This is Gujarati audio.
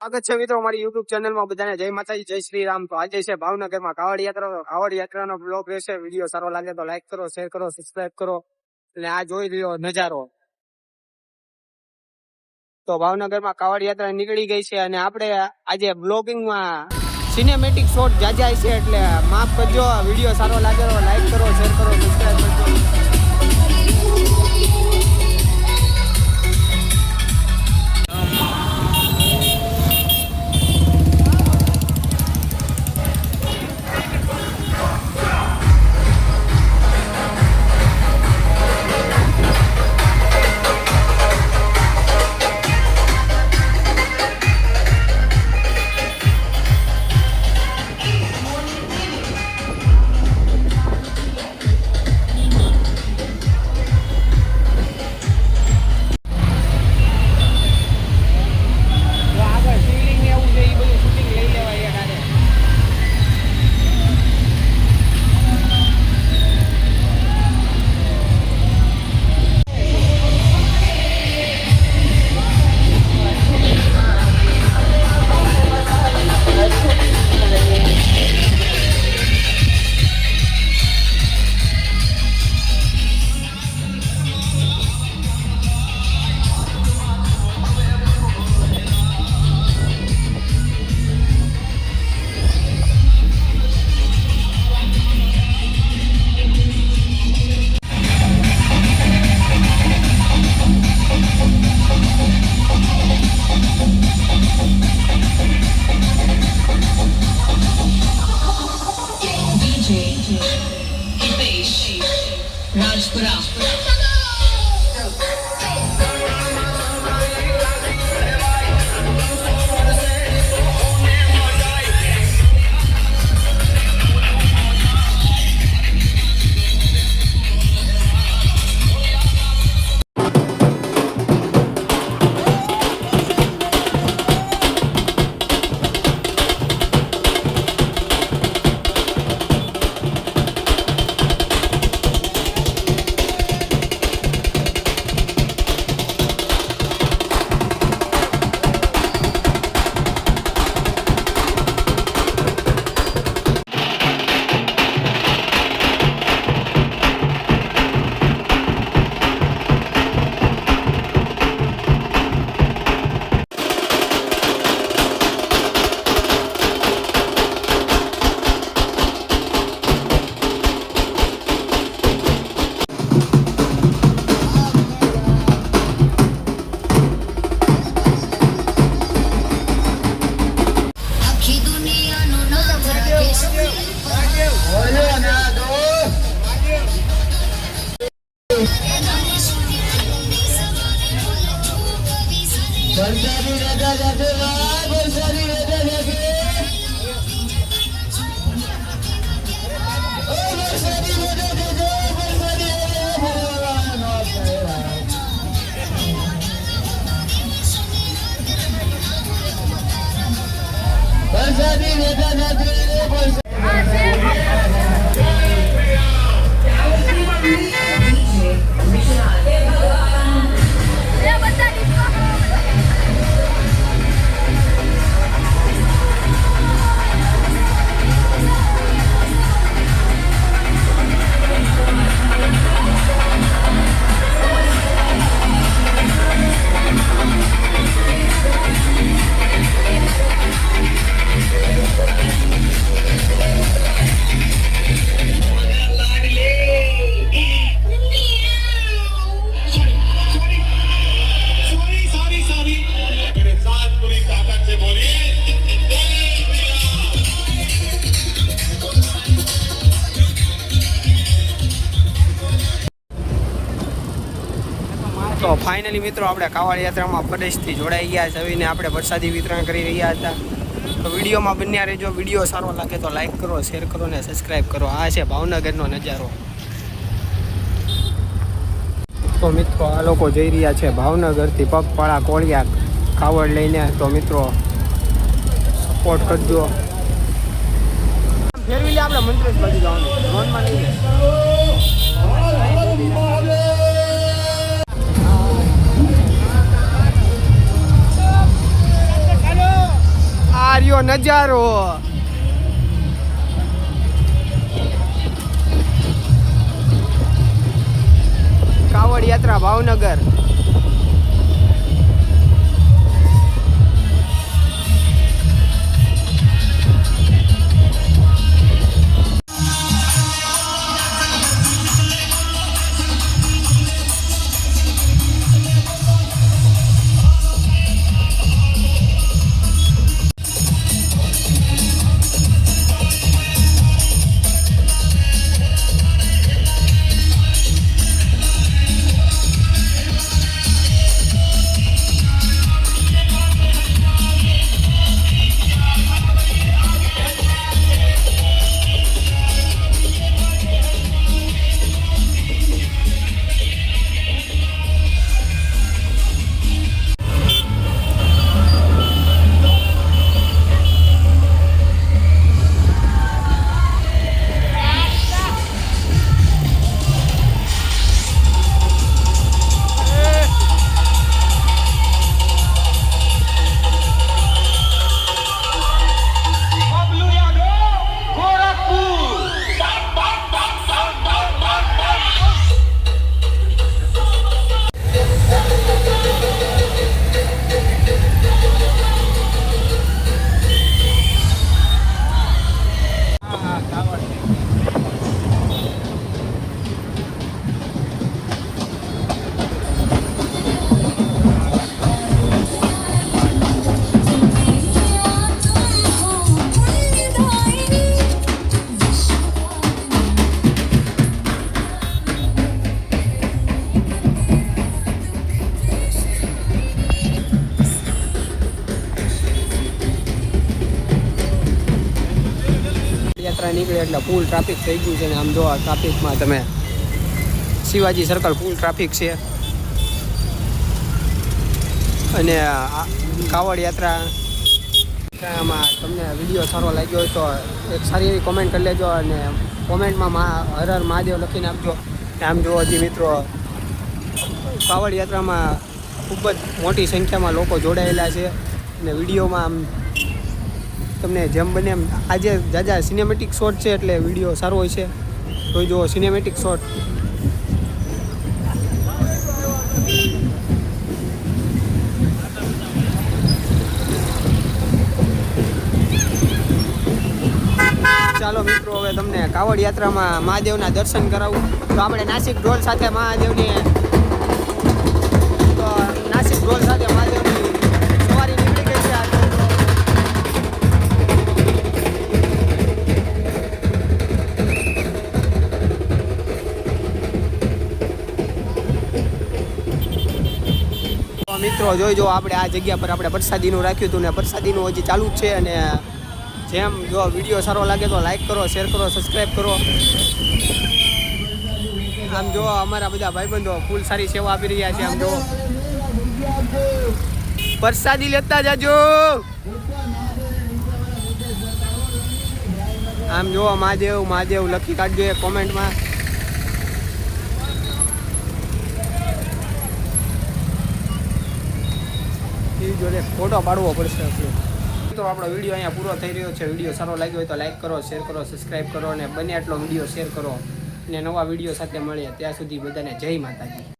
સ્વાગત છે મિત્રો મારી YouTube ચેનલમાં બધાને જય માતાજી જય શ્રી રામ। તો આજે છે ભાવનગરમાં કાવડ યાત્રાનો બ્લોગ રહેશે। વિડીયો સારો લાગે તો લાઈક કરો, શેર કરો, સબસ્ક્રાઇબ કરો અને આ જોઈ લ્યો નજારો। તો ભાવનગરમાં કાવડ યાત્રા નીકળી ગઈ છે અને આપણે આજે બ્લોગિંગમાં સિનેમેટિક શોટ જાજાય છે એટલે માફ કરજો। વિડીયો સારો લાગે તો લાઈક કરો, શેર કરો, સબસ્ક્રાઇબ કરજો। राजपुरा તો ફાઇનલી મિત્રો આપણે કાવડ યાત્રામાં પ્રદેશથી જોડાઈ ગયા છે। આવીને આપણે પ્રસાદી વિતરણ કરી રહ્યા હતા। તો વિડીયોમાં બન્યા રહેજો। વિડીયો સારો લાગે તો લાઈક કરો, શેર કરો ને સબસ્ક્રાઈબ કરો। આ છે ભાવનગરનો નજારો। તો મિત્રો આ લોકો જઈ રહ્યા છે ભાવનગરથી પગપાળા કોળિયા કાવડ લઈને। તો મિત્રો સપોર્ટ કરજો। ફેરવી લે આપણે મંત્રેશ બાજુ જવાનું રોનમાં લઈને। નજારો. કાવડ યાત્રા ભાવનગર. યાત્રા નીકળે એટલે ફૂલ ટ્રાફિક થઈ ગયું છે ને આમ જો ટ્રાફિકમાં તમે શિવાજી સર્કલ ફૂલ ટ્રાફિક છે. અને કાવડ યાત્રામાં તમને વિડીયો સારો લાગ્યો હોય તો એક સારી એવી કોમેન્ટ કરી લેજો અને કોમેન્ટમાં હર હર મહાદેવ લખીને આપજો. આમ જુઓ હજી મિત્રો કાવડ યાત્રામાં ખૂબ જ મોટી સંખ્યામાં લોકો જોડાયેલા છે અને વિડીયોમાં આમ તમને જેમ બને એમ આજે જાજા સિનેમેટિક શોટ છે એટલે વિડીયો સારો હોય છે. તો જો સિનેમેટિક શોટ ચાલો મિત્રો હવે તમને કાવડ યાત્રામાં મહાદેવના દર્શન કરાવું. તો આપણે નાસિક ઢોલ સાથે મહાદેવની મહાદેવની સવારી નીકળી ગઈ છે. મિત્રો જોઈજો આપણે આ જગ્યા પર આપણે પ્રસાદીનું રાખ્યું હતું ને પ્રસાદીનું હજી ચાલુ જ છે. અને જેમ જો વિડીયો સારો લાગે તો લાઈક કરો, શેર કરો, સબસ્ક્રાઈબ કરો. આમ જો અમારા બધા ભાઈબંધો ફૂલ સારી સેવા આપી રહ્યા છે. આમ જો પ્રસાદી લેતા જાજો. આમ જો મહાદેવ મહાદેવ લખી કાઢજો એ કોમેન્ટમાં. જોડે ફોટો પાડવો પડશે આપણે. તો આપણો વિડીયો અહીંયા પૂરો થઈ રહ્યો છે. વિડીયો સારો લાગ્યો હોય તો લાઈક કરો, શેર કરો, સબસ્ક્રાઈબ કરો અને બને એટલો વિડીયો શેર કરો. અને નવા વિડીયો સાથે મળીએ ત્યાં સુધી બધાને જય માતાજી.